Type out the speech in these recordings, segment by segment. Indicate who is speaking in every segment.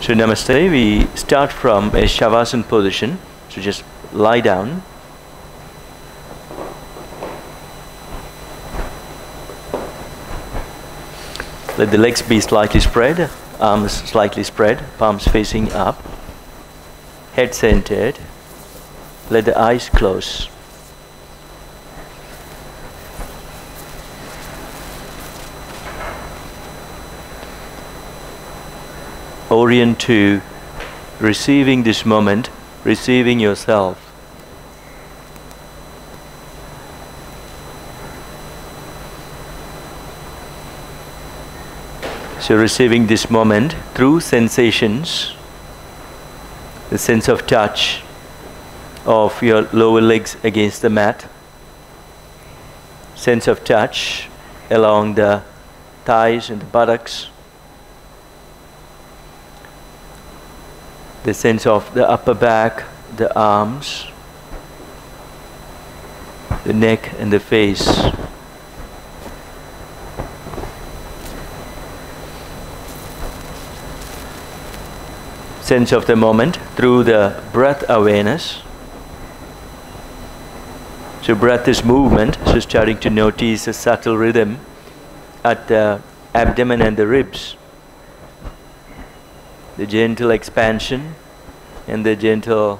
Speaker 1: So Namaste, we start from a Shavasana position. So just lie down. Let the legs be slightly spread, arms slightly spread, palms facing up, head centered. Let the eyes close. Orient to receiving this moment, receiving yourself. So receiving this moment through sensations, the sense of touch of your lower legs against the mat, sense of touch along the thighs and the buttocks, the sense of the upper back, the arms, the neck and the face. Sense of the moment through the breath awareness. So breath is movement, so starting to notice a subtle rhythm at the abdomen and the ribs. The gentle expansion and the gentle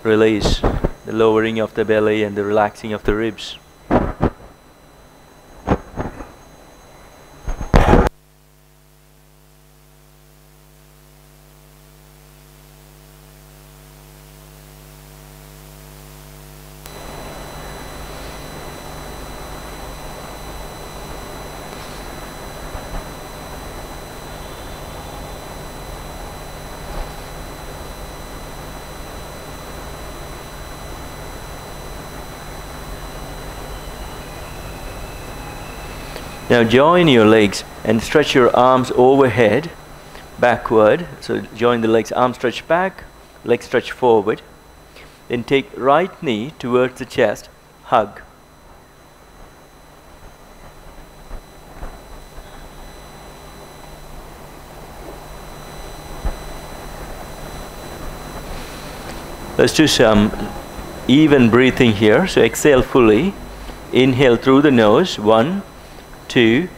Speaker 1: release, the lowering of the belly and the relaxing of the ribs. Now join your legs and stretch your arms overhead, backward. So join the legs, arms stretch back, legs stretch forward. Then take right knee towards the chest, hug. Let's do some even breathing here. So exhale fully. Inhale through the nose. 1, 2,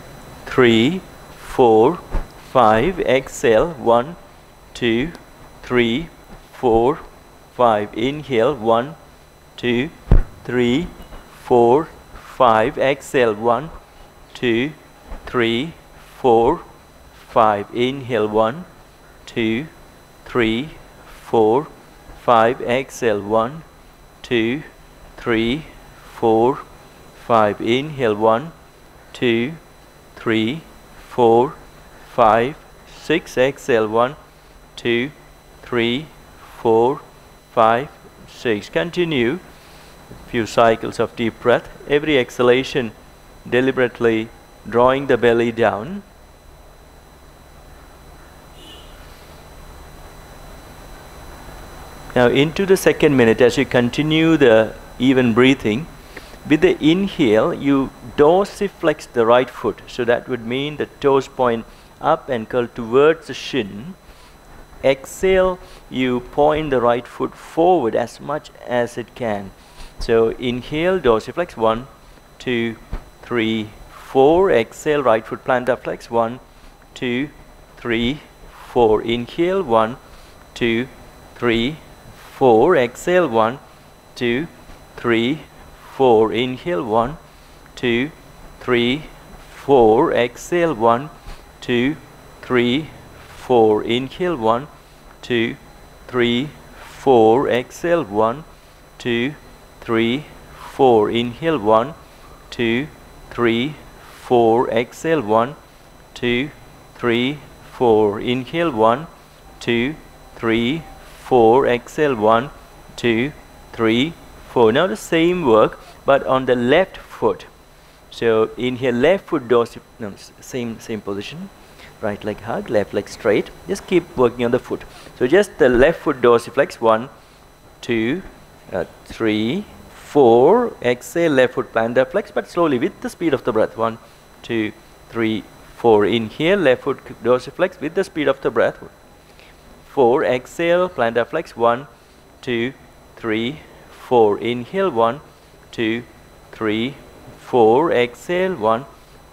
Speaker 1: 3, 4, 5. Exhale. 1, 2, 3, 4, 5. Inhale. 1, 2, 3, 4, 5. Exhale. 1, 2, 3, 4, 5. Inhale. 1, 2, 3, 4, 5. Exhale. 1, 2, 3, 4, 5. Inhale. 1, 2, 3, 4, 5, 6. Exhale. 1, 2, 3, 4, 5, 6. Continue a few cycles of deep breath. Every exhalation deliberately drawing the belly down. Now into the second minute, as you continue the even breathing, with the inhale, you dorsiflex the right foot. So that would mean the toes point up and curl towards the shin. Exhale, you point the right foot forward as much as it can. So inhale, dorsiflex. 1, 2, 3, 4. Exhale, right foot plantar flex. 1, 2, 3, 4. Inhale. 1, 2, 3, 4. Exhale. 1, 2, 3, 4. Inhale. 1, 2, 3, 4. Exhale. 1, 2, 3, 4. Inhale. 1, 2, 3, 4. Exhale. 1, 2, 3, 4. Inhale. 1, 2, 3, 4. Exhale. 1, 2, 3, 4. Inhale. 1, 2, 3, 4. Exhale. 1, 2, 3, 4. Now the same work, but on the left foot. So inhale, left foot same position. Right leg hug, left leg straight. Just keep working on the foot. So just the left foot dorsiflex. 1, 2, 3, 4. Exhale, left foot plantar flex, but slowly with the speed of the breath. 1, 2, 3, 4. Inhale, left foot dorsiflex with the speed of the breath. 4. Exhale, plantar flex. 1, 2, 3, 4. Inhale. 1, 2, 3, 4. Exhale. 1,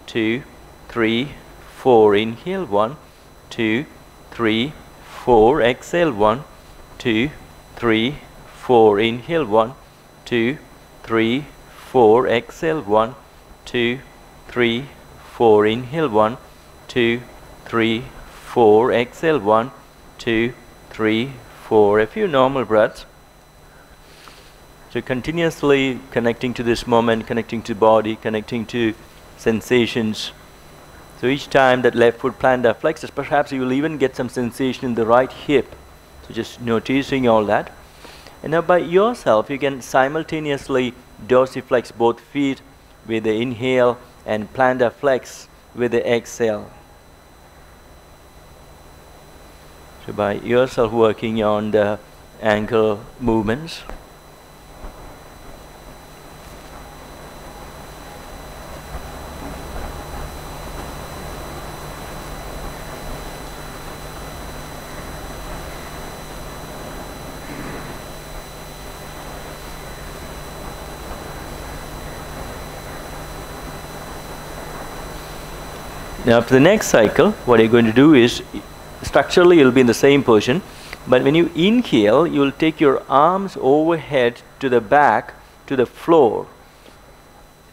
Speaker 1: 2, 3, 4. Inhale. 1, 2, 3, 4. Exhale. 1, 2, 3, 4. Inhale. 1, 2, 3, 4. Exhale. 1, 2, 3, 4. Inhale. 1, 2, 3, 4. Exhale. 1, 2, 3, 4. A few normal breaths. So continuously connecting to this moment, connecting to body, connecting to sensations. So each time that left foot plantar flexes, perhaps you will even get some sensation in the right hip. So just noticing all that. And now by yourself, you can simultaneously dorsiflex both feet with the inhale and plantar flex with the exhale. So by yourself working on the ankle movements. Now for the next cycle, what you're going to do is, structurally you'll be in the same position, but when you inhale, you'll take your arms overhead to the back, to the floor.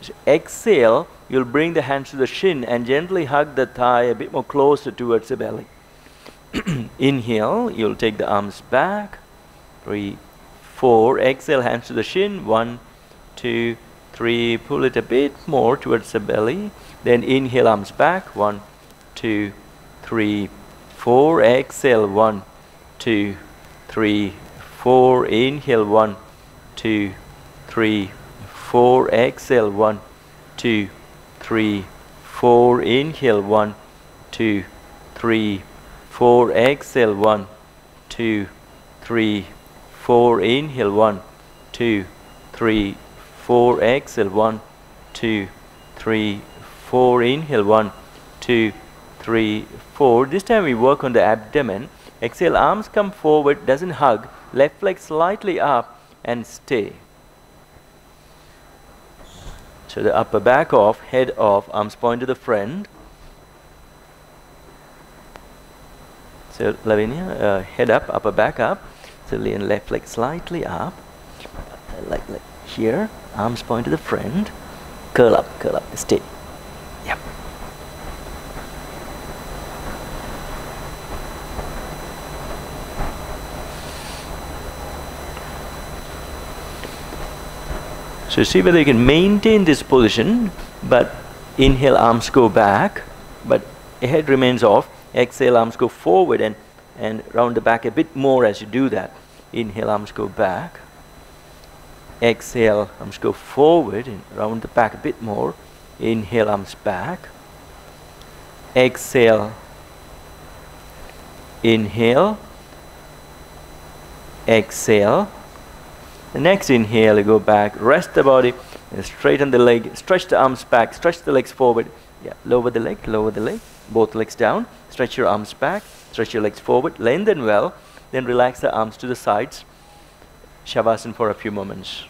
Speaker 1: So exhale, you'll bring the hands to the shin and gently hug the thigh a bit more closer towards the belly. Inhale, you'll take the arms back. 3, 4. Exhale, hands to the shin. 1, 2, 3. Pull it a bit more towards the belly. Then inhale, arms back. 1, 2, 3, 4. Exhale. 1, 2, 3, 4. Inhale. 1, 2, 3, 4. Exhale. 1, 2, 3, 4. Inhale. 1, 2, 3, 4. Exhale. 1, 2, 3, 4. Inhale. 1, 2, 3, 4. Exhale. 1, 2, 3, 4. Inhale. 1, 2, 3, 4. This time we work on the abdomen. Exhale, arms come forward, doesn't hug. Left leg slightly up and stay. So the upper back off, head off, arms point to the front. So Lavinia, head up, upper back up. So lean left leg slightly up. Like here, arms point to the front. Curl up, stay. Yep. So see whether you can maintain this position, but inhale, arms go back, but head remains off. Exhale, arms go forward and round the back a bit more as you do that. Inhale, arms go back. Exhale, arms go forward and round the back a bit more. Inhale, arms back. Exhale. Inhale. Exhale. The next inhale, you go back, rest the body, and straighten the leg, stretch the arms back, stretch the legs forward. Yeah, lower the leg, both legs down. Stretch your arms back, stretch your legs forward, lengthen well, then relax the arms to the sides. Shavasana for a few moments.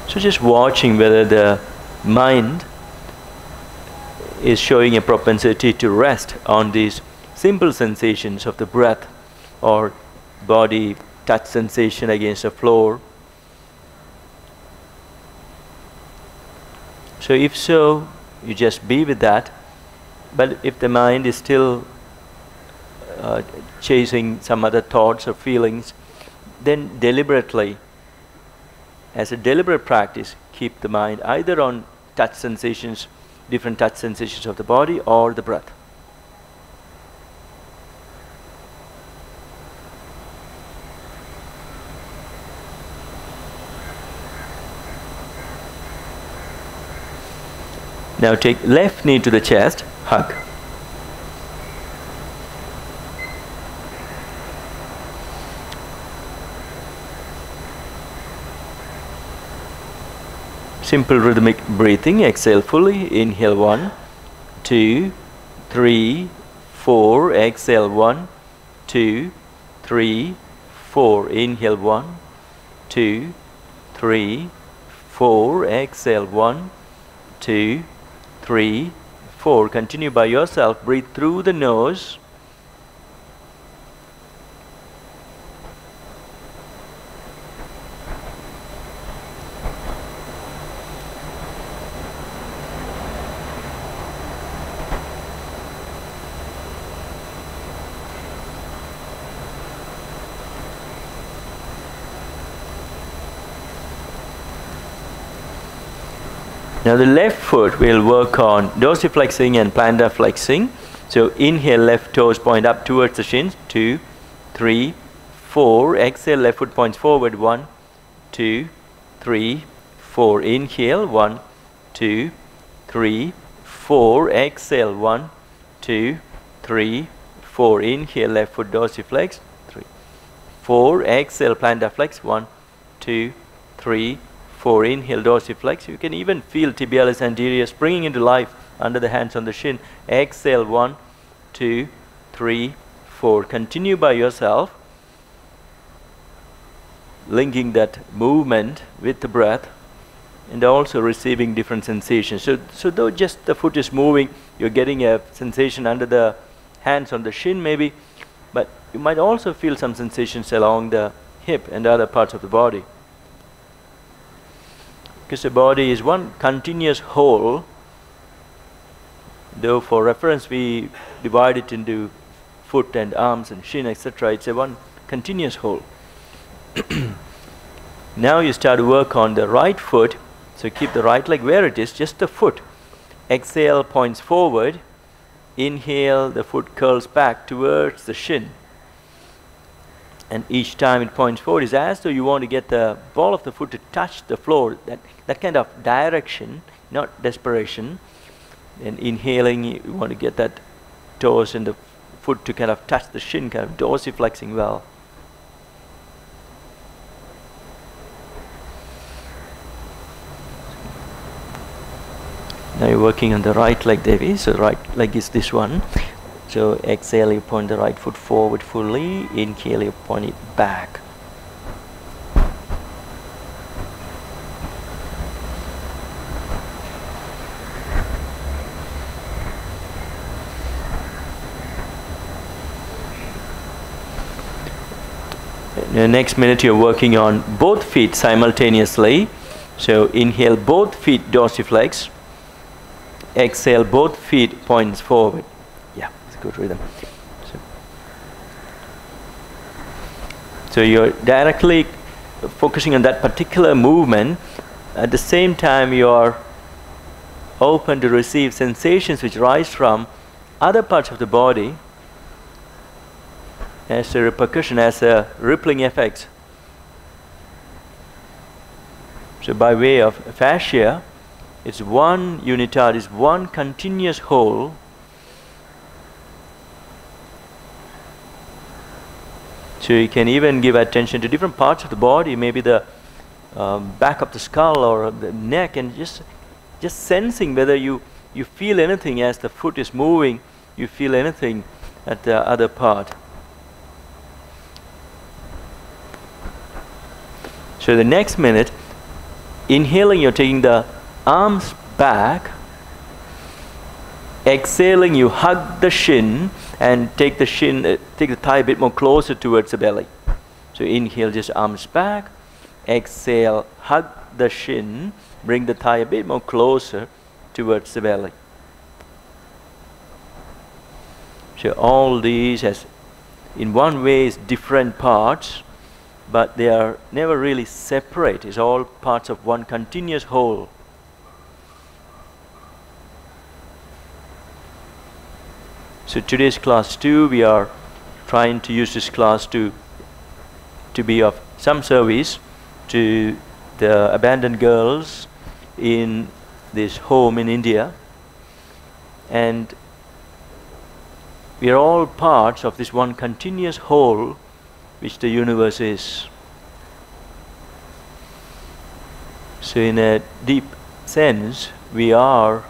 Speaker 1: So just watching whether the mind is showing a propensity to rest on these simple sensations of the breath or body touch sensation against the floor. So if so, you just be with that. But if the mind is still chasing some other thoughts or feelings, then deliberately, as a deliberate practice, keep the mind either on touch sensations, different touch sensations of the body or the breath. Now take left knee to the chest, hug. Simple rhythmic breathing. Exhale fully. Inhale 1, 2, 3, 4. Exhale 1, 2, 3, 4. Inhale 1, 2, 3, 4. Exhale 1, 2, 3, 4. Continue by yourself. Breathe through the nose. Now the left foot will work on dorsiflexing and plantar flexing. So inhale, left toes point up towards the shins. 2, 3, 4. Exhale, left foot points forward. 1, 2, 3, 4. Inhale. 1, 2, 3, 4. Exhale. 1, 2, 3, 4. Inhale, left foot dorsiflex. 3, 4. Exhale, plantar flex. 1, 2, 3, 4. Inhale, dorsiflex. You can even feel tibialis anterior springing into life under the hands on the shin. Exhale. 1, 2, 3, 4. Continue by yourself, linking that movement with the breath and also receiving different sensations. So though just the foot is moving, you're getting a sensation under the hands on the shin maybe, but you might also feel some sensations along the hip and other parts of the body. Because the body is one continuous whole, though for reference we divide it into foot and arms and shin, etc. It's a one continuous whole. Now you start to work on the right foot. So keep the right leg where it is, just the foot. Exhale, points forward. Inhale, the foot curls back towards the shin. And each time it points forward is as though you want to get the ball of the foot to touch the floor. That kind of direction, not desperation. And inhaling, you want to get that toes and the foot to kind of touch the shin, kind of dorsiflexing well. Now you're working on the right leg, Devi. So right leg is this one. So exhale, you point the right foot forward fully. Inhale, you point it back. In the next minute, you're working on both feet simultaneously. So inhale, both feet dorsiflex. Exhale, both feet points forward. Yeah, it's a good rhythm. So you're directly focusing on that particular movement. At the same time, you're open to receive sensations which rise from other parts of the body as a repercussion, as a rippling effect. So by way of fascia, it's one unitard, is one continuous whole. So you can even give attention to different parts of the body, maybe the back of the skull or the neck, and just sensing whether you feel anything as the foot is moving, you feel anything at the other part. So the next minute, inhaling, you're taking the arms back. Exhaling, you hug the shin and take the thigh a bit more closer towards the belly. So inhale, just arms back. Exhale, hug the shin, bring the thigh a bit more closer towards the belly. So all these has, in one way, is different parts, but they are never really separate. It's all parts of one continuous whole. So today's class 2, we are trying to use this class to be of some service to the abandoned girls in this home in India. And we are all parts of this one continuous whole which the universe is. So in a deep sense, we are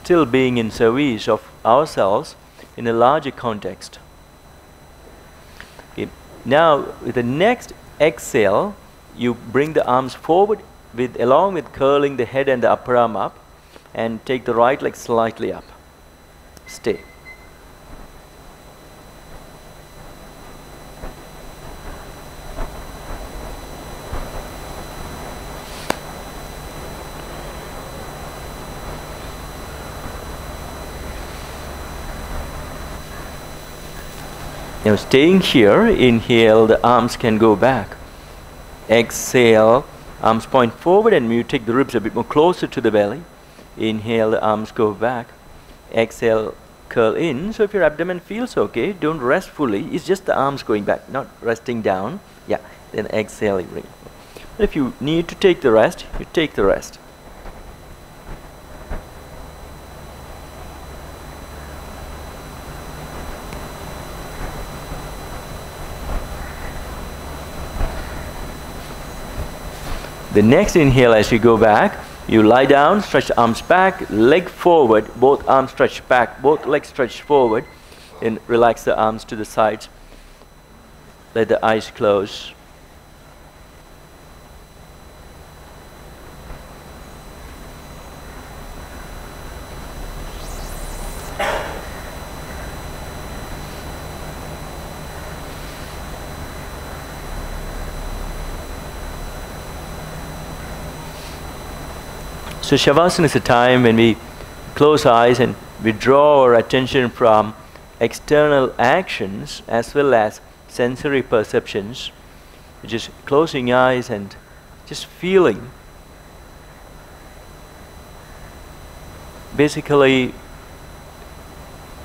Speaker 1: still being in service of ourselves in a larger context. Okay. Now, with the next exhale, you bring the arms forward along with curling the head and the upper arm up, and take the right leg slightly up. Stay. Now staying here, inhale, the arms can go back. Exhale, arms point forward and you take the ribs a bit more closer to the belly. Inhale, the arms go back. Exhale, curl in. So if your abdomen feels okay, don't rest fully. It's just the arms going back, not resting down. Yeah, then exhale, you bring it forward. But if you need to take the rest, you take the rest. The next inhale, as you go back, you lie down, stretch the arms back, leg forward, both arms stretch back, both legs stretch forward, and relax the arms to the sides. Let the eyes close. So Shavasana is a time when we close eyes and withdraw our attention from external actions as well as sensory perceptions. Just closing eyes and just feeling. Basically,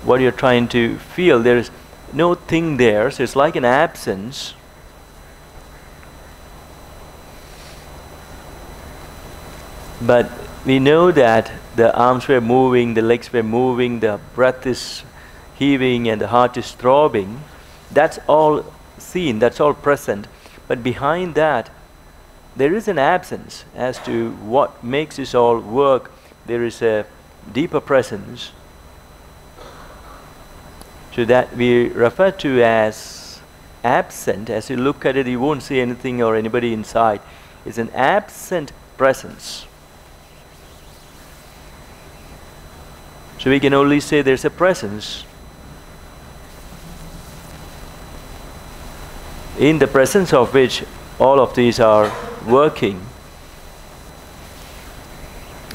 Speaker 1: what you're trying to feel, there is no thing there, so it's like an absence. But we know that the arms were moving, the legs were moving, the breath is heaving and the heart is throbbing. That's all seen, that's all present. But behind that, there is an absence as to what makes this all work. There is a deeper presence. So that we refer to as absent. As you look at it, you won't see anything or anybody inside. It's an absent presence. So we can only say there's a presence. In the presence of which all of these are working.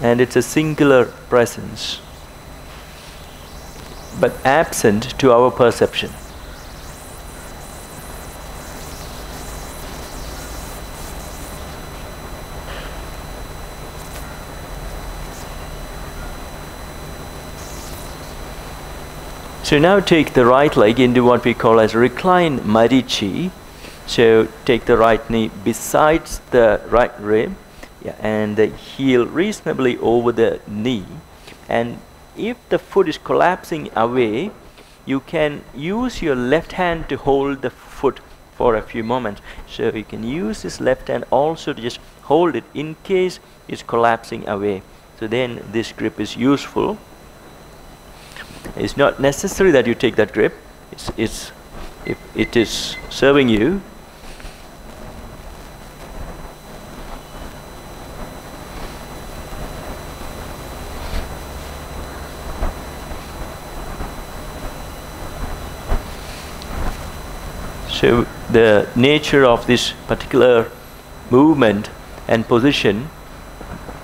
Speaker 1: And it's a singular presence, but absent to our perception. So now take the right leg into what we call as reclined marichi. So take the right knee besides the right rib, yeah, and the heel reasonably over the knee. And if the foot is collapsing away, you can use your left hand to hold the foot for a few moments. So you can use this left hand also to just hold it in case it's collapsing away. So then this grip is useful. It's not necessary that you take that grip. If it is serving you. So the nature of this particular movement and position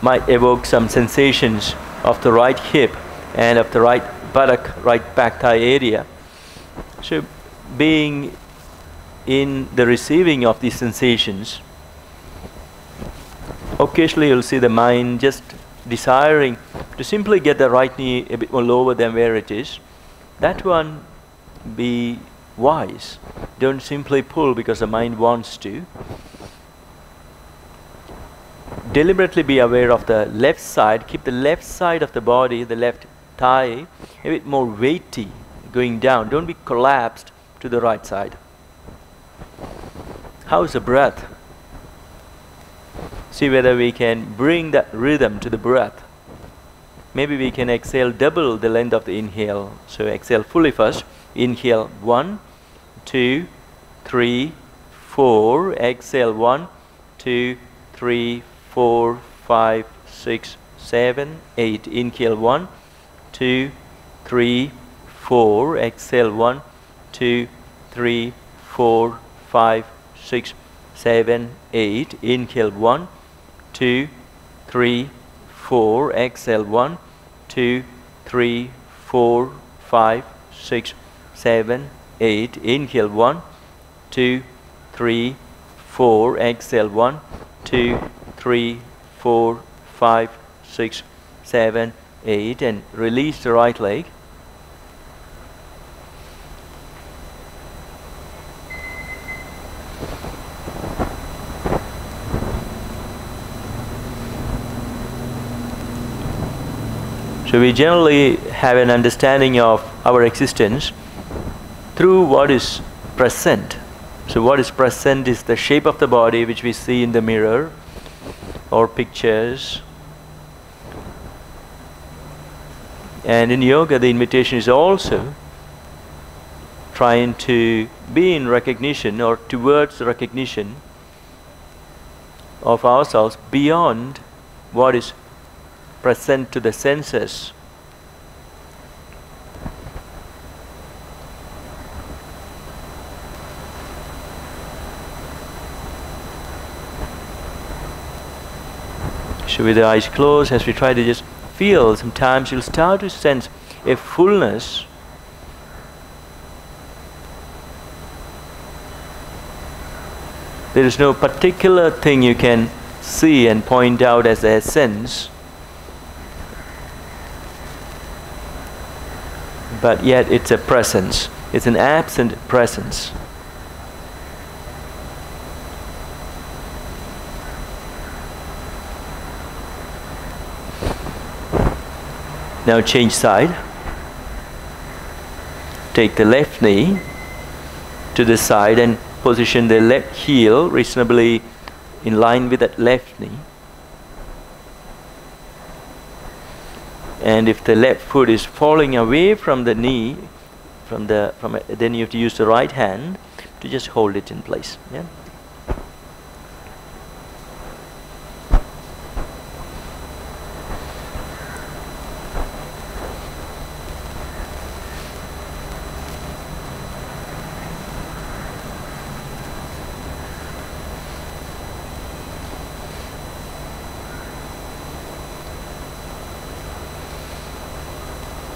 Speaker 1: might evoke some sensations of the right hip and of the right buttock, right back thigh area. So being in the receiving of these sensations, occasionally you'll see the mind just desiring to simply get the right knee a bit more lower than where it is. That one, be wise. Don't simply pull because the mind wants to. Deliberately be aware of the left side. Keep the left side of the body, the left thigh, a bit more weighty going down. Don't be collapsed to the right side. How's the breath? See whether we can bring that rhythm to the breath. Maybe we can exhale double the length of the inhale. So exhale fully first. Inhale 1, 2, 3, 4. Exhale 1, 2, 3, 4, 5, 6, 7, 8. Inhale 1, 2, 3, 4. Exhale 1, 2, 3, 4, 5, 6, 7, 8. Inhale 1, 2, 3, 4. Exhale 1, 2, 3, 4, 5, 6, 7, 8. Inhale 1, 2, 3, 4. Exhale 1, 2, 3, 4, 5, 6, 7, 8. And release the right leg. So we generally have an understanding of our existence through what is present. So what is present is the shape of the body which we see in the mirror or pictures. And in yoga the invitation is also trying to be in recognition or towards recognition of ourselves beyond what is present to the senses. So with the eyes closed, as we try to just feel, sometimes you'll start to sense a fullness. There is no particular thing you can see and point out as the essence, but yet it's a presence. It's an absent presence. Now change side. Take the left knee to the side and position the left heel reasonably in line with that left knee. And if the left foot is falling away from the knee, then you have to use the right hand to just hold it in place. Yeah.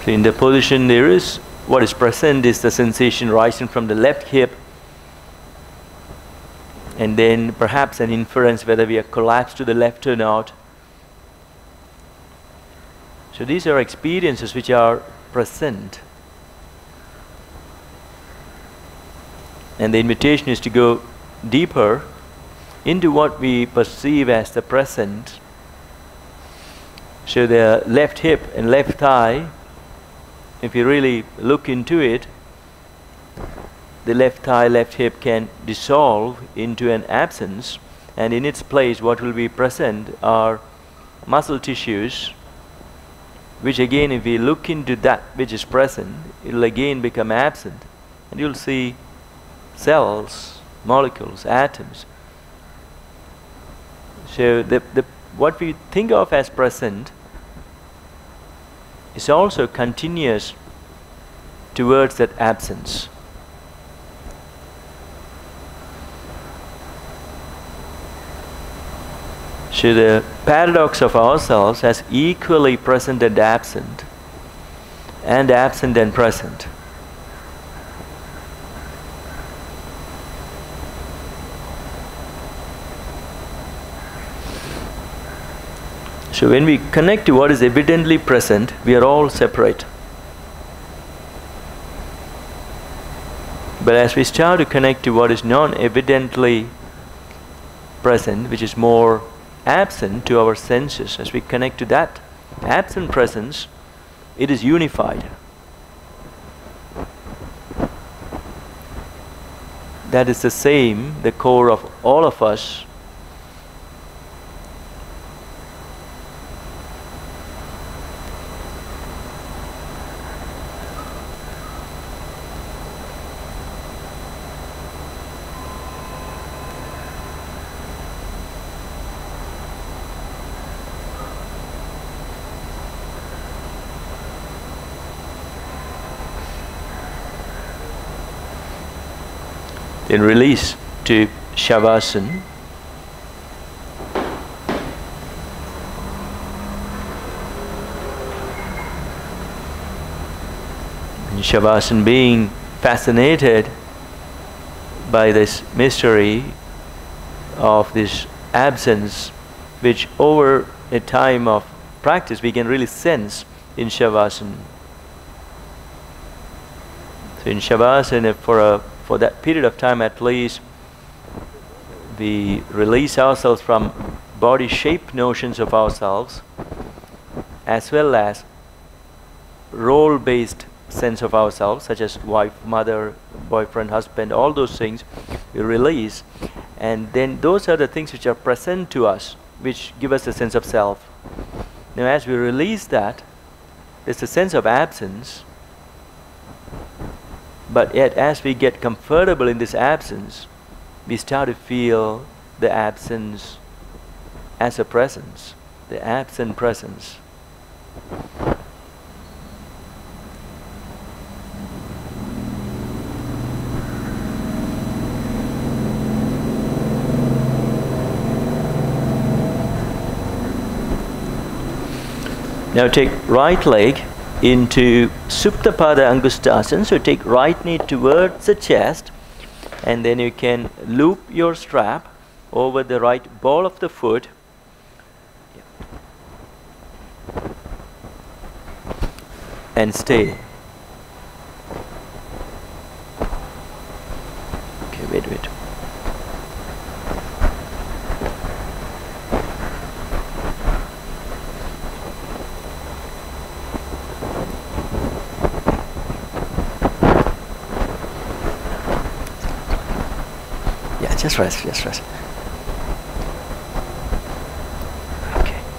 Speaker 1: So in the position there is, what is present is the sensation rising from the left hip, and then perhaps an inference whether we are collapsed to the left or not. So these are experiences which are present. And the invitation is to go deeper into what we perceive as the present. So the left hip and left thigh, if you really look into it, the left thigh, left hip can dissolve into an absence, and in its place what will be present are muscle tissues, which again, if we look into that which is present, it will again become absent, and you'll see cells, molecules, atoms. So what we think of as present is also continuous towards that absence. So the paradox of ourselves as equally present and absent and present. So when we connect to what is evidently present, we are all separate. But as we start to connect to what is non-evidently present, which is more absent to our senses, as we connect to that absent presence, it is unified. That is the same, the core of all of us. Then release to Shavasana. Shavasana, being fascinated by this mystery of this absence, which over a time of practice we can really sense in Shavasana. So in Shavasana, for that period of time at least, we release ourselves from body shape notions of ourselves, as well as role-based sense of ourselves, such as wife, mother, boyfriend, husband, all those things we release. And then those are the things which are present to us, which give us a sense of self. Now as we release that, there's a sense of absence, but yet as we get comfortable in this absence, we start to feel the absence as a presence, the absent presence. Now take right leg into Supta Pada Angustasana. So take right knee towards the chest, and then you can loop your strap over the right ball of the foot. And stay. Okay, wait. Just rest. Okay.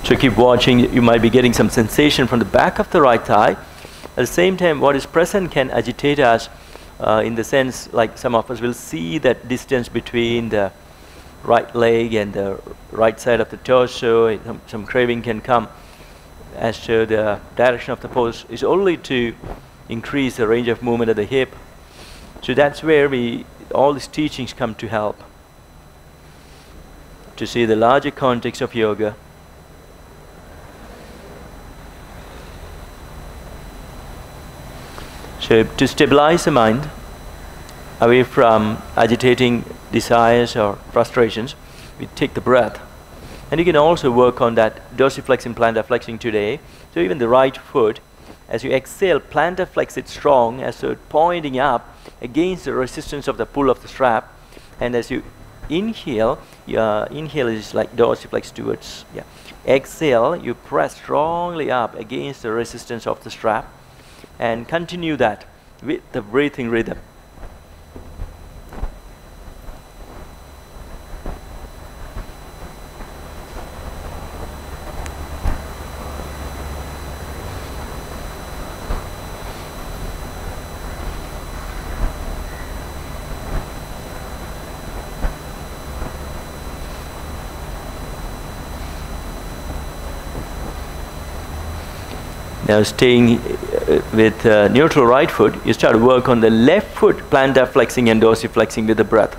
Speaker 1: So keep watching. You might be getting some sensation from the back of the right thigh. At the same time, what is present can agitate us in the sense, like some of us will see that distance between the right leg and the right side of the torso. Some craving can come as to the direction of the pose is only to increase the range of movement of the hip. So that's where all these teachings come to help, to see the larger context of yoga. So to stabilize the mind away from agitating desires or frustrations, we take the breath. And you can also work on that dorsiflexing, plantar flexing today. So even the right foot, as you exhale, plantar flex it strong, as so pointing up against the resistance of the pull of the strap. And as you inhale, inhale is like dorsiflex towards, exhale, you press strongly up against the resistance of the strap. And continue that with the breathing rhythm. Now staying with neutral right foot, you start to work on the left foot plantar flexing and dorsiflexing with the breath.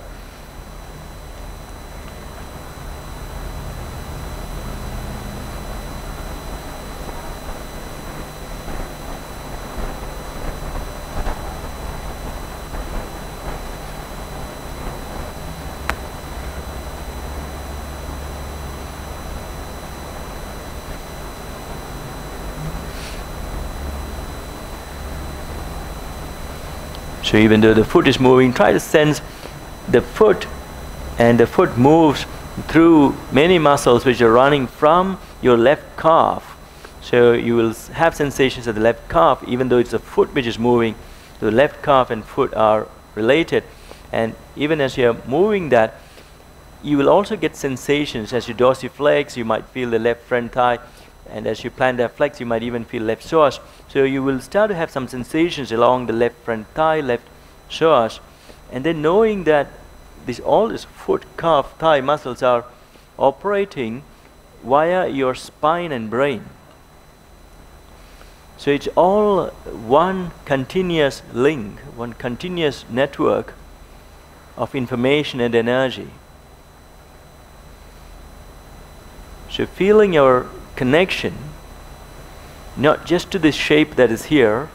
Speaker 1: So even though the foot is moving, try to sense the foot, and the foot moves through many muscles which are running from your left calf. So you will have sensations of the left calf, even though it's the foot which is moving. The left calf and foot are related, and even as you are moving that, you will also get sensations. As you dorsiflex, you might feel the left front thigh, and as you plantar flex, you might even feel left psoas. So you will start to have some sensations along the left front thigh, left psoas, and then knowing that all these foot, calf, thigh muscles are operating via your spine and brain. So it's all one continuous link, one continuous network of information and energy. So feeling your connection, not just to this shape that is here,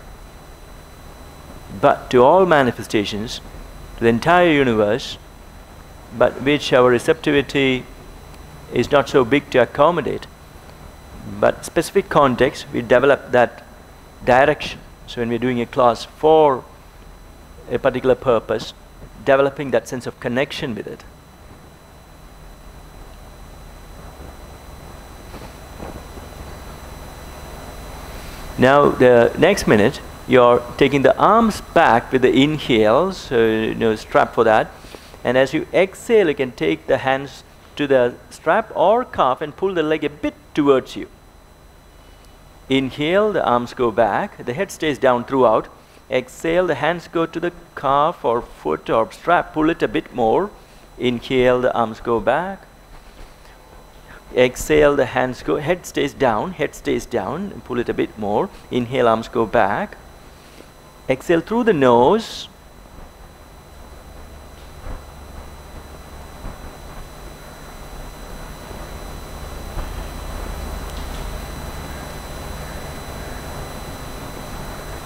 Speaker 1: but to all manifestations, to the entire universe, but which our receptivity is not so big to accommodate. But specific context, we develop that direction. So when we're doing a class for a particular purpose, developing that sense of connection with it. Now the next minute, you're taking the arms back with the inhale, so strap for that. And as you exhale, you can take the hands to the strap or cuff and pull the leg a bit towards you. Inhale, the arms go back, the head stays down throughout. Exhale, the hands go to the calf or foot or strap, pull it a bit more. Inhale, the arms go back. Exhale, the hands go, head stays down, and pull it a bit more. Inhale, arms go back. Exhale through the nose.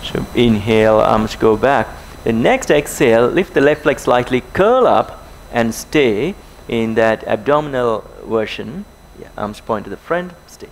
Speaker 1: So inhale, arms go back. The next exhale, lift the left leg slightly, curl up and stay in that abdominal version. Yeah, arms point to the front, stay.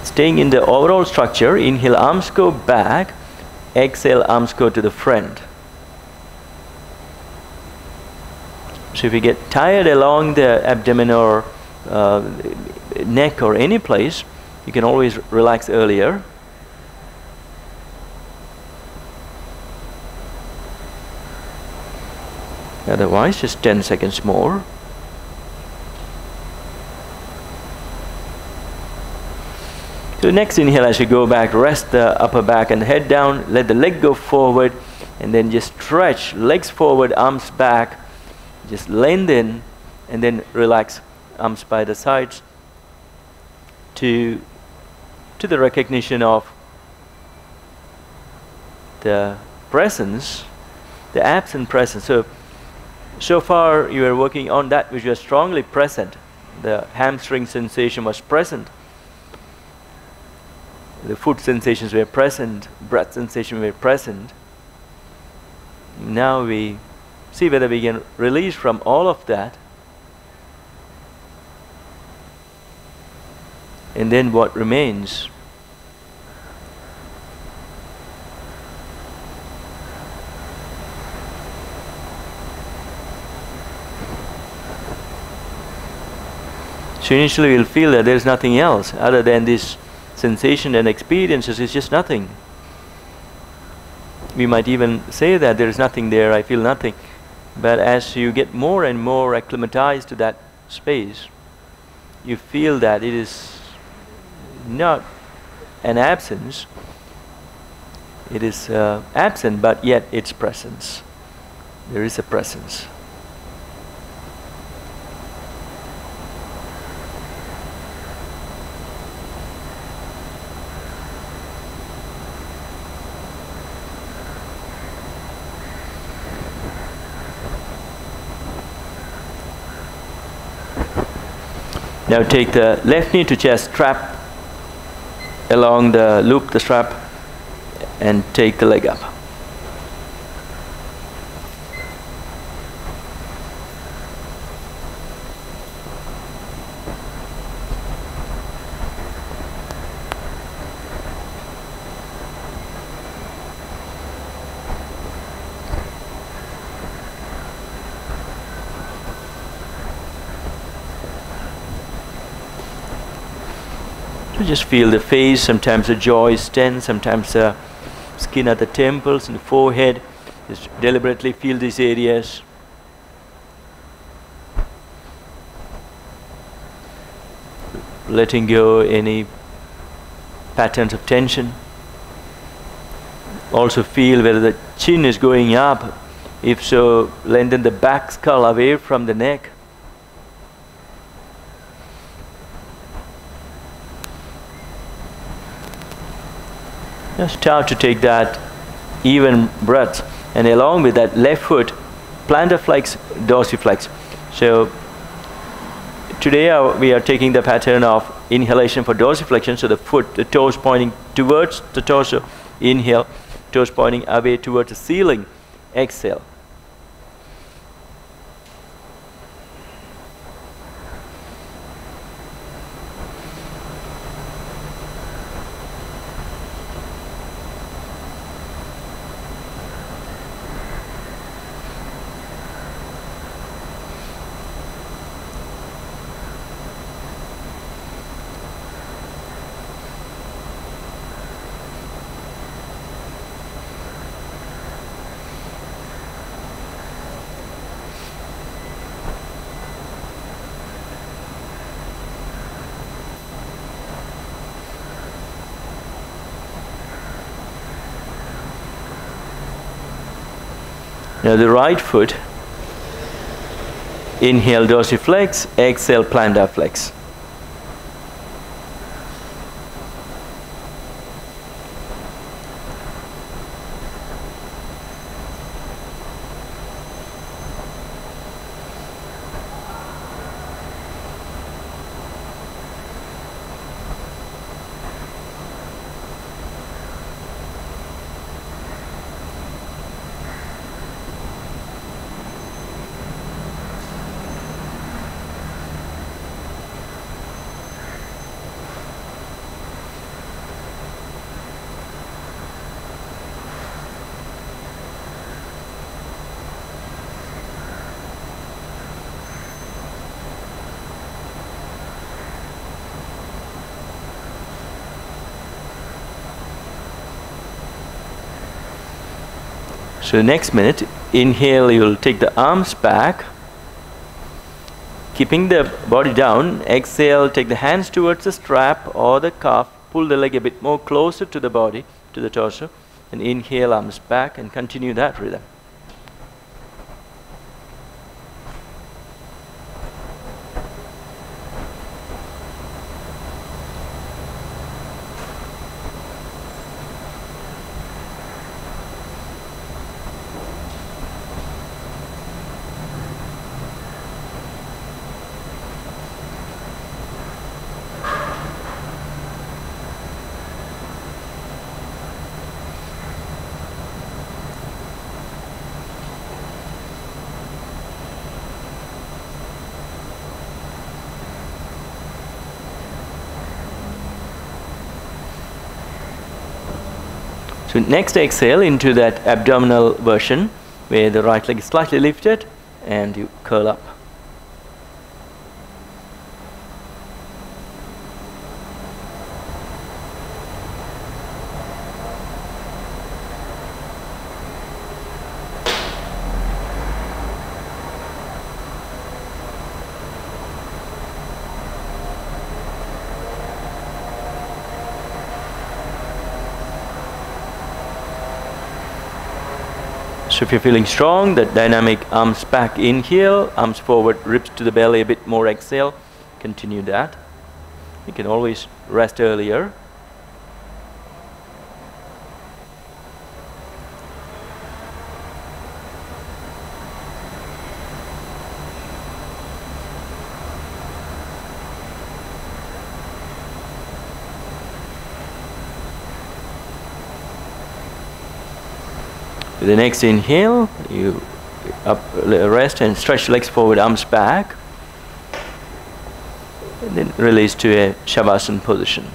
Speaker 1: Staying in the overall structure, inhale, arms go back, exhale, arms go to the front. So if you get tired along the abdomen or neck or any place, you can always relax earlier. Otherwise, just 10 seconds more. So next inhale, as you go back, rest the upper back and head down, let the leg go forward, and then just stretch, legs forward, arms back, just lengthen, and then relax, arms by the sides, to the recognition of the presence, the absent presence. So far you are working on that which was strongly present. The hamstring sensation was present. The foot sensations were present, breath sensation were present. Now we see whether we can release from all of that. And then what remains? So initially we'll feel that there's nothing else other than this sensation and experiences. Is just nothing. We might even say that there is nothing there, I feel nothing. But as you get more and more acclimatized to that space, you feel that it is not an absence. It is absent, but yet its presence. There is a presence. Now take the left knee to chest, strap along the loop, the strap, and take the leg up. Just feel the face. Sometimes the jaw is tense, sometimes the skin at the temples and the forehead. Just deliberately feel these areas. letting go any patterns of tension. Also feel whether the chin is going up. If so, lengthen the back skull away from the neck. Just start to take that even breath, and along with that left foot, plantar flex, dorsiflex. So today we are taking the pattern of inhalation for dorsiflexion, so the foot, the toes pointing towards the torso, inhale, toes pointing away towards the ceiling, exhale. Now the right foot, inhale dorsiflex, exhale plantar flex. So next minute, inhale, you'll take the arms back, keeping the body down. Exhale, take the hands towards the strap or the cuff, pull the leg a bit more closer to the body, to the torso, and inhale, arms back, and continue that rhythm. So next exhale into that abdominal version where the right leg is slightly lifted and you curl up. So if you're feeling strong, that dynamic arms back, inhale, arms forward, ribs to the belly, a bit more exhale, continue that. You can always rest earlier. With the next inhale, you rest and stretch legs forward, arms back, and then release to a Shavasana position.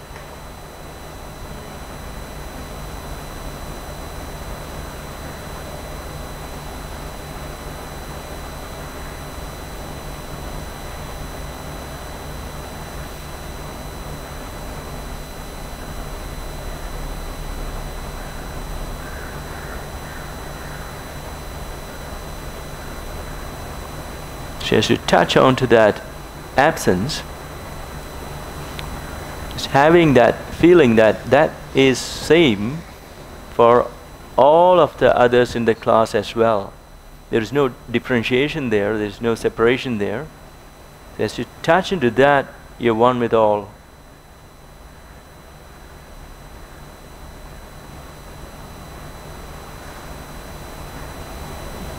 Speaker 1: So as you touch onto that absence, Just having that feeling that that is same for all of the others in the class as well. There is no differentiation there, there is no separation there. As you touch into that, you're one with all.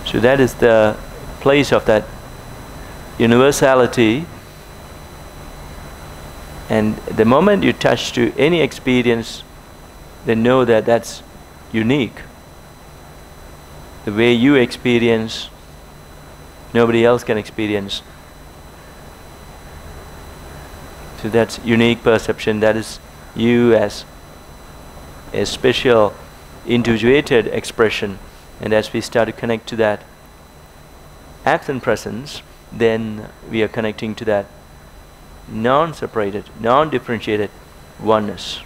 Speaker 1: So that is the place of that universality. And the moment you touch to any experience, then know that that's unique. The way you experience, nobody else can experience. So that's unique perception. That is you as a special, individuated expression. And as we start to connect to that absent presence, then we are connecting to that non-separated, non-differentiated oneness.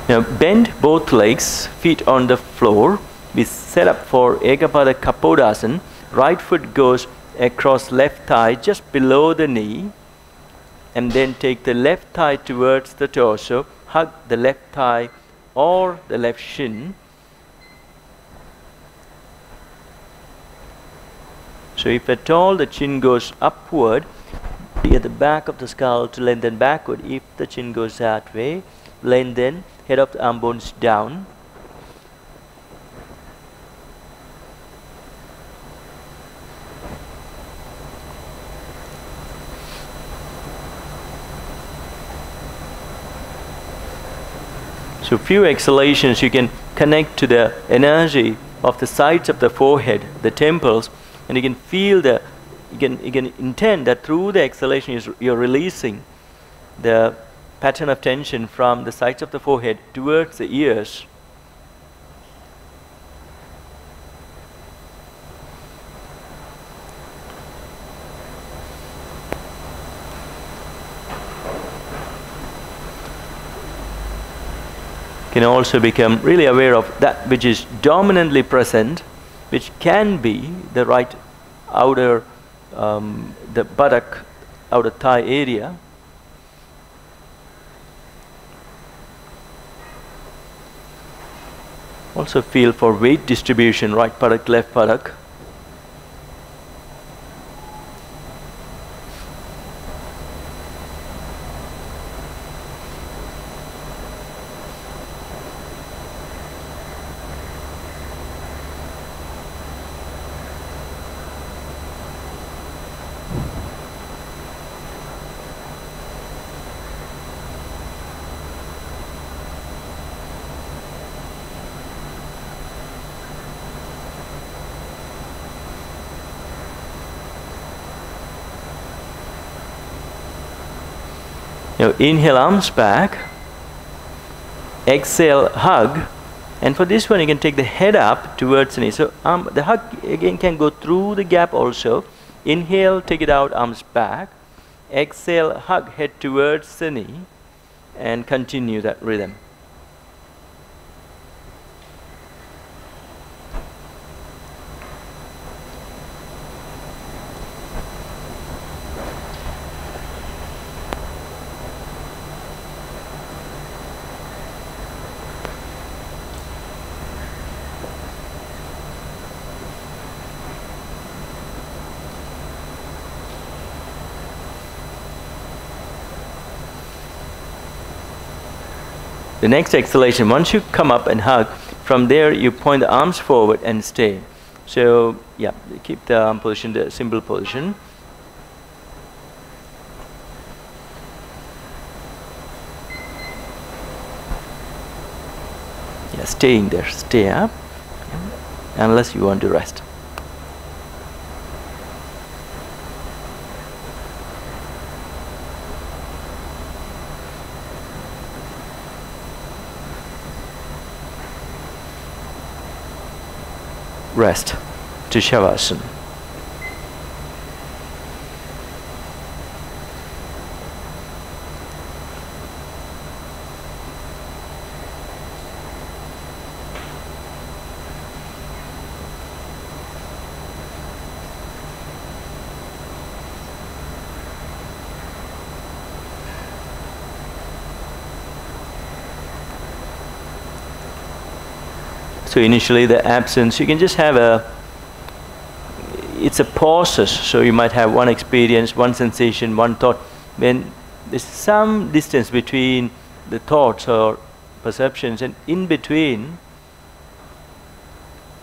Speaker 1: Now bend both legs, feet on the floor. We set up for Ekapada Kapodasana. Right foot goes across left thigh just below the knee, and then take the left thigh towards the torso. Hug the left thigh or the left shin. So if at all the chin goes upward, at the back of the skull to lengthen backward. If the chin goes that way, lengthen, head of the arm bones down. So few exhalations, you can connect to the energy of the sides of the forehead, the temples, and you can feel the, you can intend that through the exhalation you're releasing the pattern of tension from the sides of the forehead towards the ears. Can also become really aware of that which is dominantly present, which can be the right outer, the buttock, outer thigh area. Also feel for weight distribution, right buttock, left buttock. Now inhale, arms back, exhale, hug, and for this one you can take the head up towards the knee. So the hug again can go through the gap also. Inhale, take it out, arms back, exhale, hug, head towards the knee, and continue that rhythm. The next exhalation, once you come up and hug, from there you point the arms forward and stay. So yeah, keep the arm position, the simple position. Yeah, staying there, stay up, unless you want to rest. Rest to Shavasana. So initially the absence, you can just have it's a pauses. So you might have one experience, one sensation, one thought. When there's some distance between the thoughts or perceptions, and in between,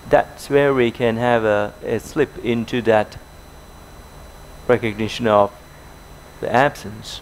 Speaker 1: that's where we can have a slip into that recognition of the absence.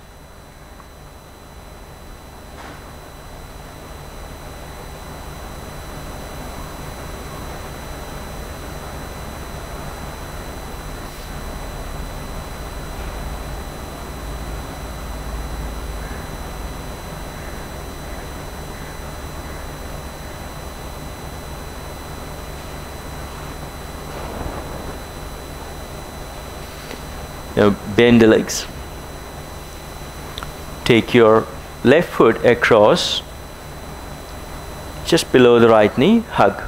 Speaker 1: Now bend the legs. Take your left foot across, just below the right knee, hug.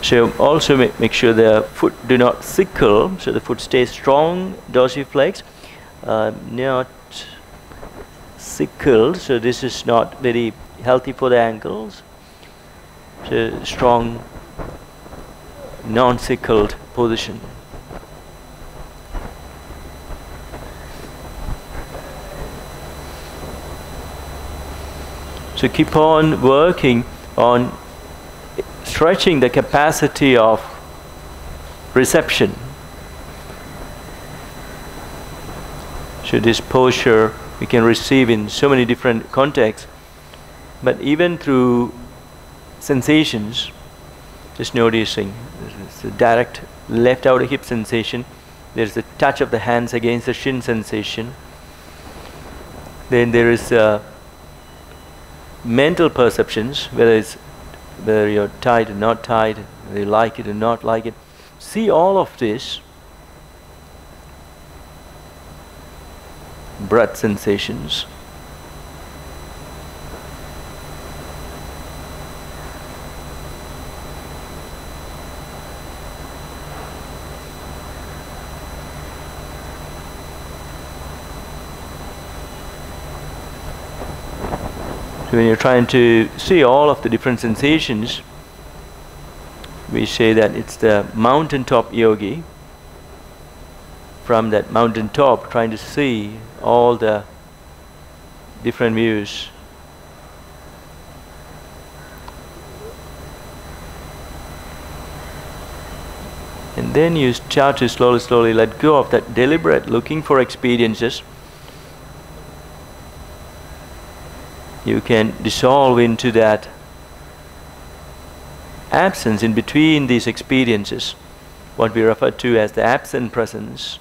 Speaker 1: So also make sure the foot do not sickle, so the foot stays strong, dorsiflex, not sickled, so this is not very healthy for the ankles. So strong, non-sickled position. So keep on working on stretching the capacity of reception. So this posture we can receive in so many different contexts, but even through sensations, just noticing there's a direct left outer hip sensation, there's the touch of the hands against the shin sensation, then there is mental perceptions, whether you're tight or not tight, whether you like it or not like it. See all of this, breath sensations. So when you're trying to see all of the different sensations, we say that it's the mountaintop yogi. From that mountaintop, trying to see all the different views. And then you start to slowly let go of that deliberate looking for experiences. You can dissolve into that absence in between these experiences, what we refer to as the absent presence.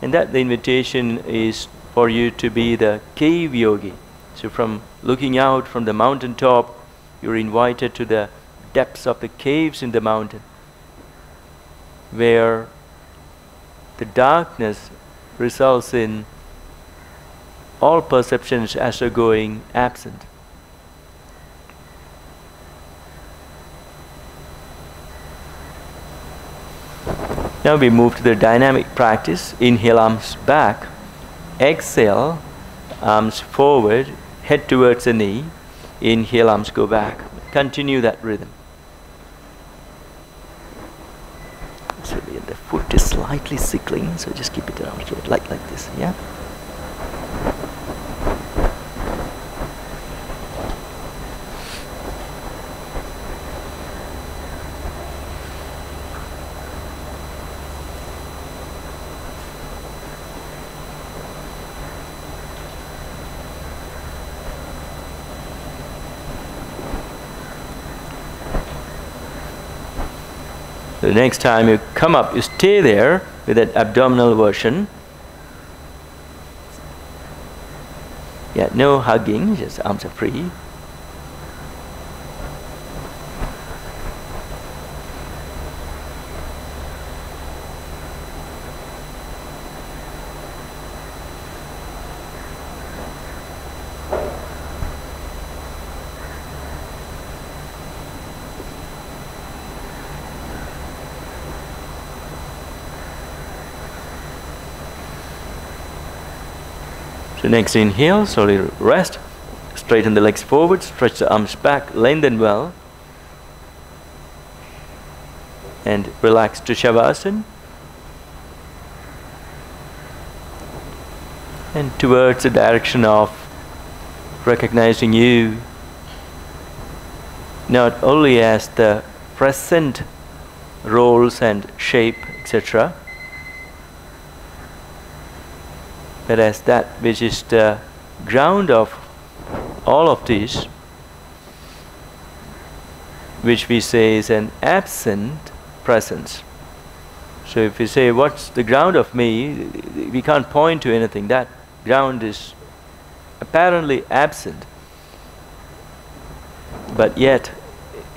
Speaker 1: And that the invitation is for you to be the cave yogi. So from looking out from the mountaintop, you're invited to the depths of the caves in the mountain, where the darkness results in all perceptions as are going absent. Now we move to the dynamic practice. Inhale, arms back. Exhale, arms forward, head towards the knee. Inhale, arms go back. Continue that rhythm. So the foot is slightly sickling, so just keep it around here, like this, yeah? The next time you come up, you stay there with that abdominal version. Yeah, no hugging, just arms are free. So next inhale, slowly rest. Straighten the legs forward, stretch the arms back, lengthen well. And relax to Shavasana. And towards the direction of recognizing you not only as the present roles and shape, etc., but as that which is the ground of all of this, which we say is an absent presence. So if we say, what's the ground of me, we can't point to anything. That ground is apparently absent. But yet,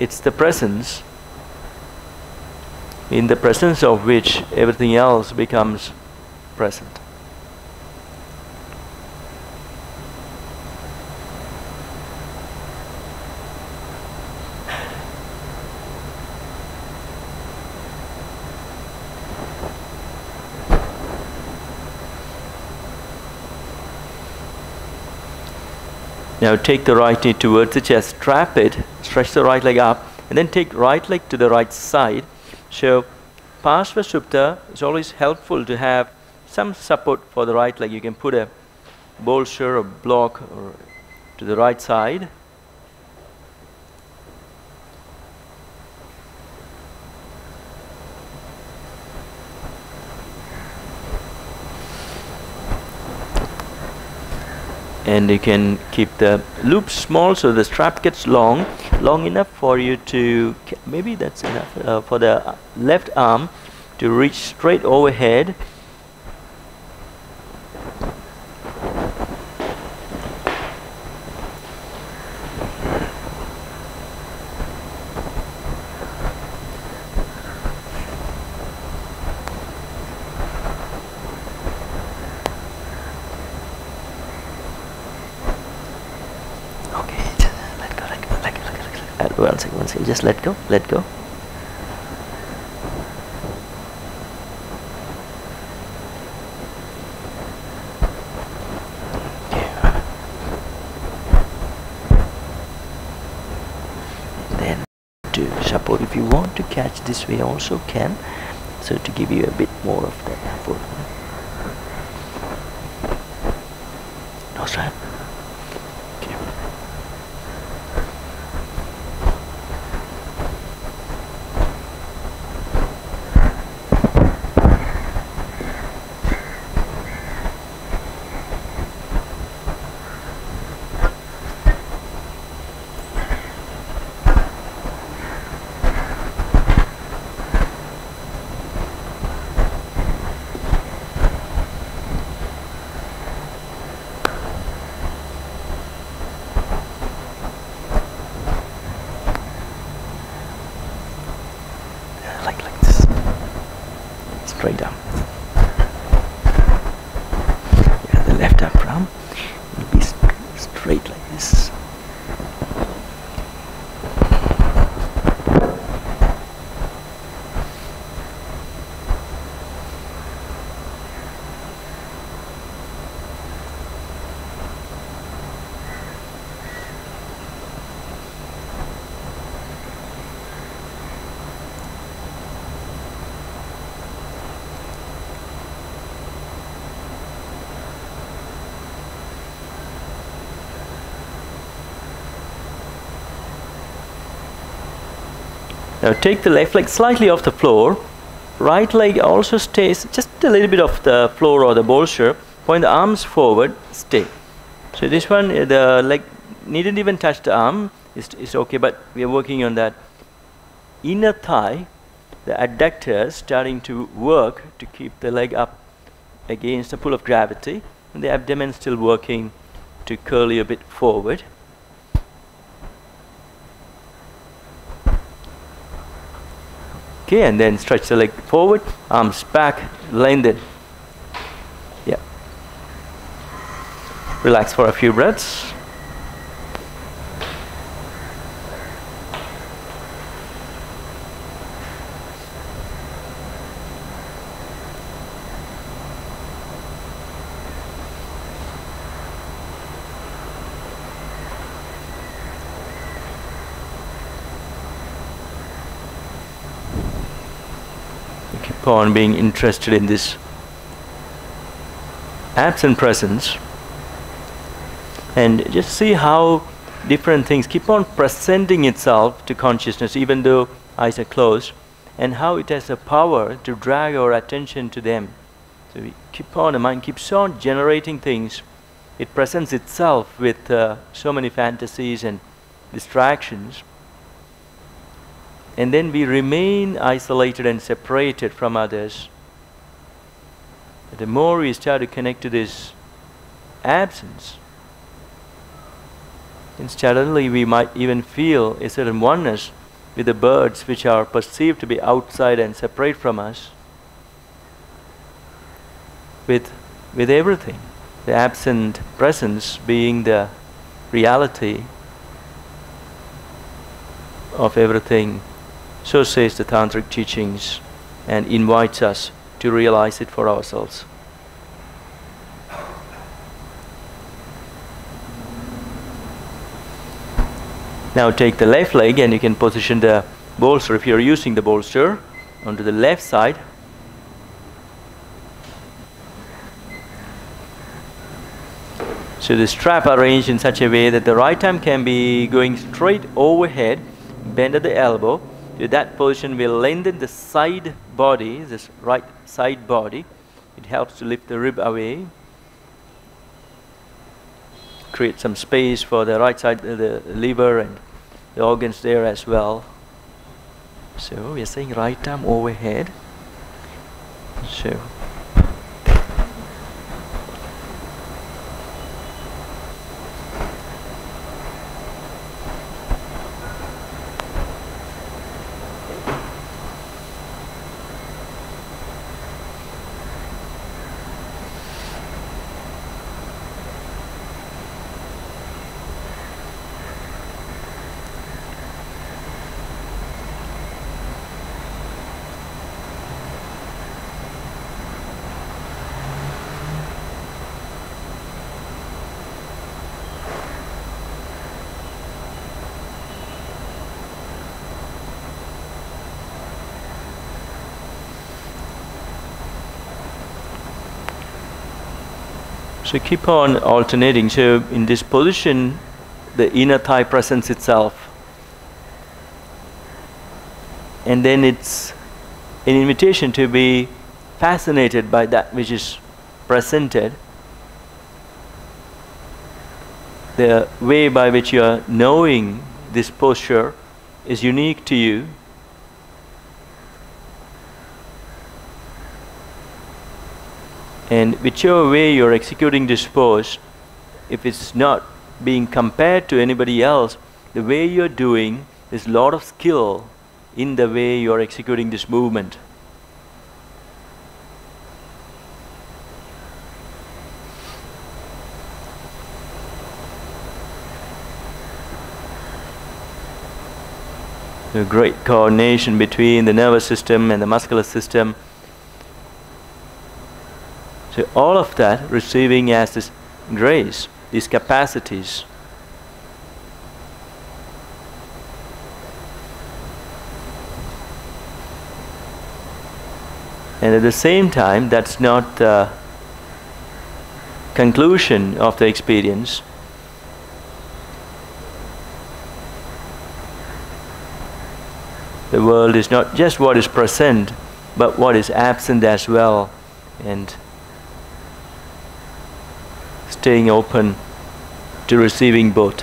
Speaker 1: it's the presence, in the presence of which everything else becomes present. Now take the right knee towards the chest, strap it, stretch the right leg up, and then take right leg to the right side. So Parsva Supta is always helpful to have some support for the right leg. You can put a bolster or block or to the right side. And you can keep the loop small so the strap gets long enough for you to, maybe that's enough, for the left arm to reach straight overhead. One second, just let go. Then to support, if you want to catch this way also can, so to give you a bit more of that support. No strap. Like this, straight down. Yeah, the left arm will be straight like this. Now take the left leg slightly off the floor. Right leg also stays just a little bit off the floor or the bolster. Point the arms forward, stay. So this one, the leg needn't even touch the arm. It's okay, but we are working on that inner thigh, the adductors starting to work to keep the leg up against the pull of gravity. And the abdomen still working to curl you a bit forward. Okay, and then stretch the leg forward, arms back, lengthen. Yeah. Relax for a few breaths. on being interested in this absent presence, and just see how different things keep on presenting itself to consciousness even though eyes are closed, and how it has a power to drag our attention to them. So we keep on, the mind keeps on generating things. It presents itself with so many fantasies and distractions, and then we remain isolated and separated from others. But the more we start to connect to this absence, then suddenly we might even feel a certain oneness with the birds which are perceived to be outside and separate from us, with everything. The absent presence being the reality of everything. So says the Tantric teachings, and invites us to realize it for ourselves. Now take the left leg and you can position the bolster, if you're using the bolster, onto the left side. So the strap arranged in such a way that the right arm can be going straight overhead, bend at the elbow. To that position will lengthen the side body, this right side body. It helps to lift the rib away. Create some space for the right side, the liver and the organs there as well. So we are saying right arm overhead. So So keep on alternating. So in this position, the inner thigh presents itself. And then it's an invitation to be fascinated by that which is presented. The way by which you are knowing this posture is unique to you. And whichever way you're executing this pose, if it's not being compared to anybody else, the way you're doing, there's a lot of skill in the way you're executing this movement. The great coordination between the nervous system and the muscular system. So all of that receiving as this grace, these capacities. And at the same time, that's not the conclusion of the experience. The world is not just what is present, but what is absent as well. And staying open to receiving both.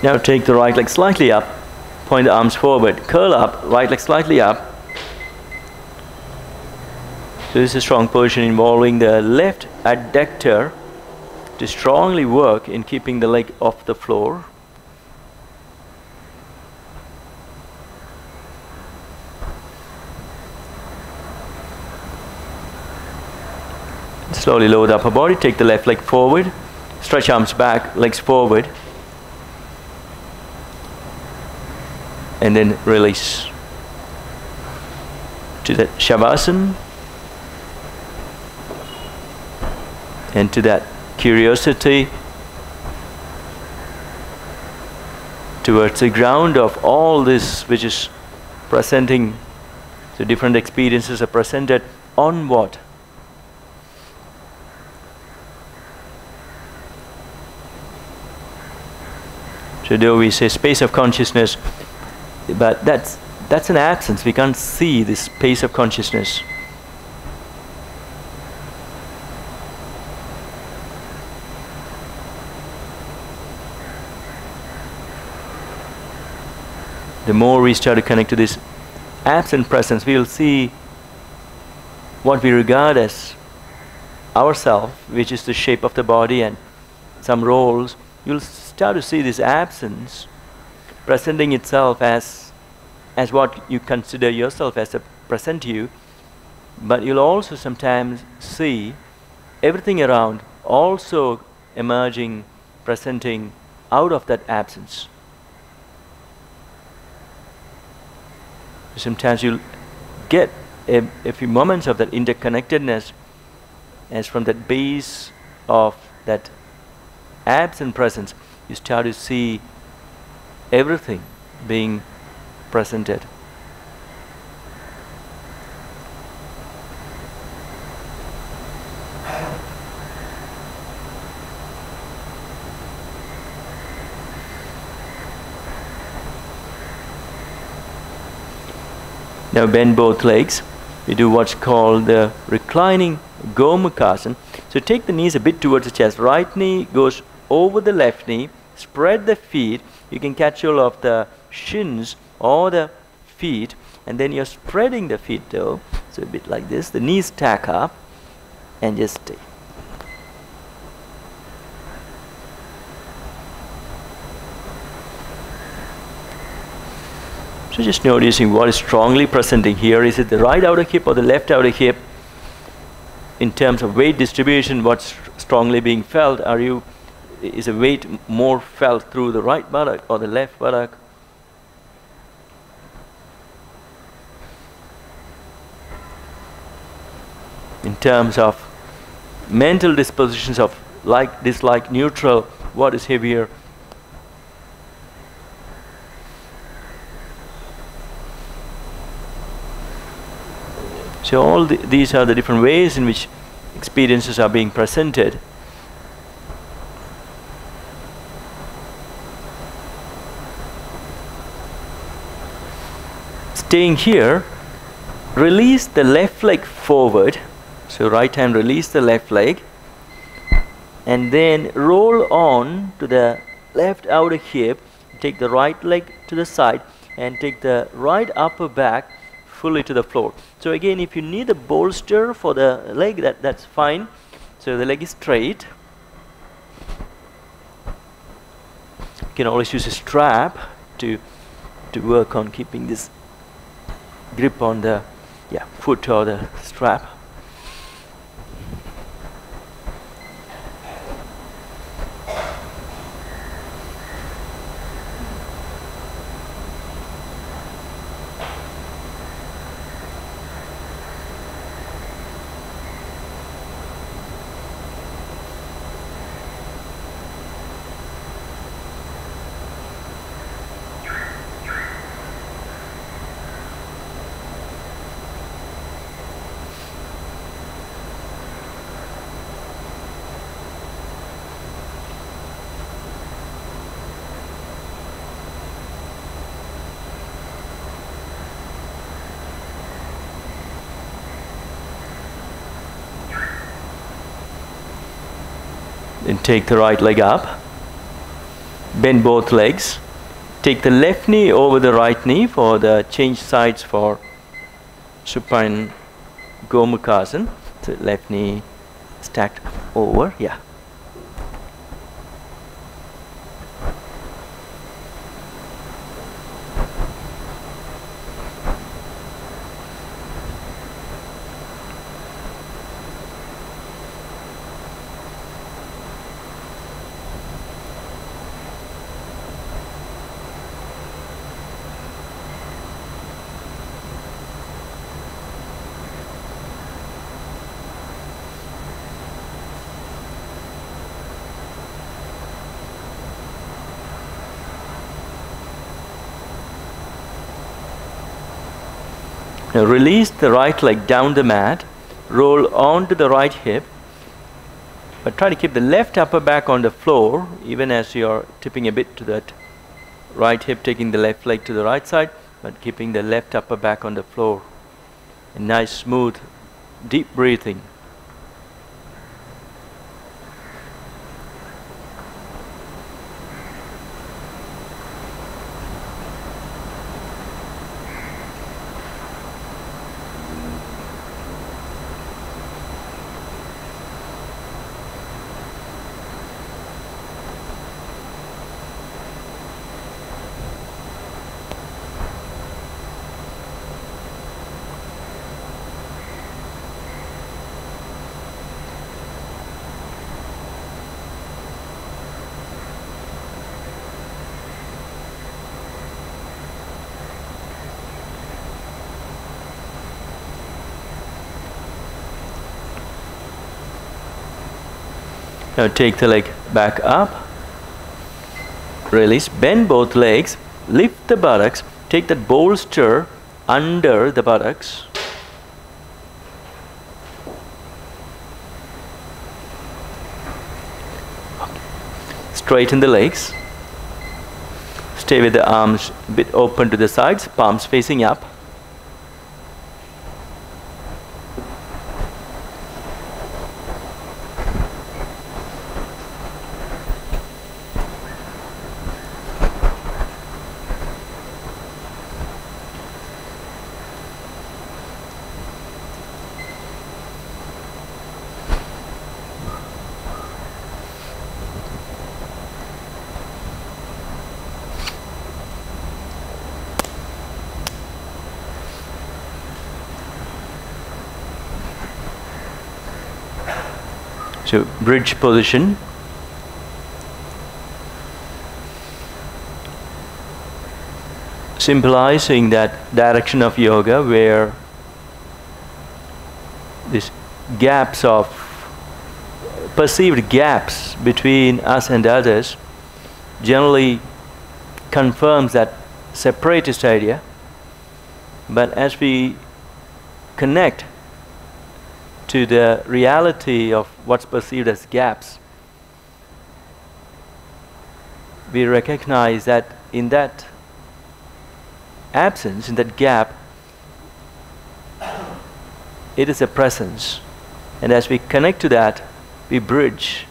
Speaker 1: Now take the right leg slightly up, point the arms forward, curl up, right leg slightly up. So this is a strong position involving the left adductor to strongly work in keeping the leg off the floor. Slowly lower the upper body, take the left leg forward, stretch arms back, legs forward, and then release to that Shavasana and to that curiosity towards the ground of all this which is presenting. So different experiences are presented on what? So though we say space of consciousness, but that's an absence. We can't see this space of consciousness. The more we start to connect to this absent presence, we will see what we regard as ourself, which is the shape of the body and some roles. You'll start to see this absence presenting itself as what you consider yourself as a present you, but you'll also sometimes see everything around also emerging, presenting out of that absence. Sometimes you'll get a few moments of that interconnectedness as from that base of that absent presence, you start to see everything being presented. Now bend both legs. We do what's called the reclining Gomukhasana. So take the knees a bit towards the chest. Right knee goes over the left knee. Spread the feet. You can catch hold of the shins or the feet, and then you're spreading the feet though. So a bit like this. The knees stack up and just stay. So just noticing what is strongly presenting here. Is it the right outer hip or the left outer hip? In terms of weight distribution, what's strongly being felt? Is the weight more felt through the right buttock or the left buttock? In terms of mental dispositions of like, dislike, neutral, what is heavier? So all these are the different ways in which experiences are being presented. Staying here, release the left leg forward. So right hand, release the left leg. And then roll on to the left outer hip. Take the right leg to the side and take the right upper back fully to the floor. So again, if you need a bolster for the leg, that's fine. So the leg is straight. You can always use a strap to work on keeping this grip on the foot or the strap. Then take the right leg up, bend both legs, take the left knee over the right knee for the change sides for supine Gomukhasana. So left knee stacked over, Now release the right leg down the mat, roll onto the right hip, but try to keep the left upper back on the floor, even as you're tipping a bit to that right hip, taking the left leg to the right side, but keeping the left upper back on the floor. A nice, smooth, deep breathing. Now take the leg back up, release, bend both legs, lift the buttocks, take that bolster under the buttocks. Straighten the legs, stay with the arms a bit open to the sides, palms facing up. So bridge position. Symbolizing that direction of yoga where these gaps of perceived gaps between us and others generally confirms that separatist idea. But as we connect to the reality of what's perceived as gaps, we recognize that in that absence, in that gap, it is a presence. And as we connect to that, we bridge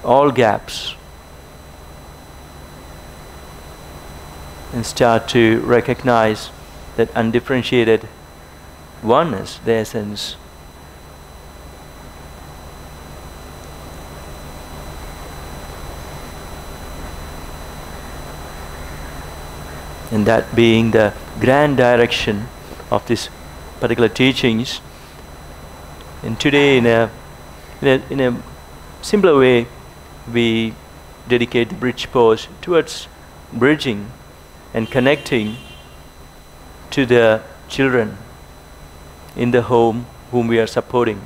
Speaker 1: all gaps and start to recognize that undifferentiated oneness, the essence. And that being the grand direction of this particular teachings. And today, in a simpler way, we dedicate the bridge pose towards bridging and connecting to the children in the home whom we are supporting.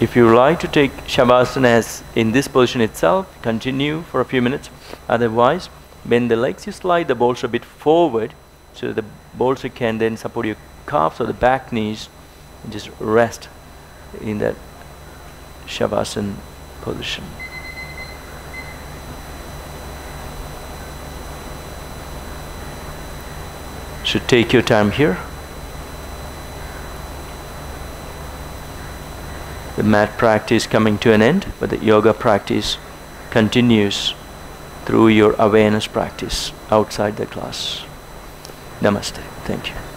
Speaker 1: If you like to take Shavasana as in this position itself, continue for a few minutes. Otherwise, bend the legs, you slide the bolster a bit forward so that the bolster can then support your calves or the back knees and just rest in that Shavasana position. So take your time here. The mat practice coming to an end, but the yoga practice continues through your awareness practice outside the class. Namaste. Thank you.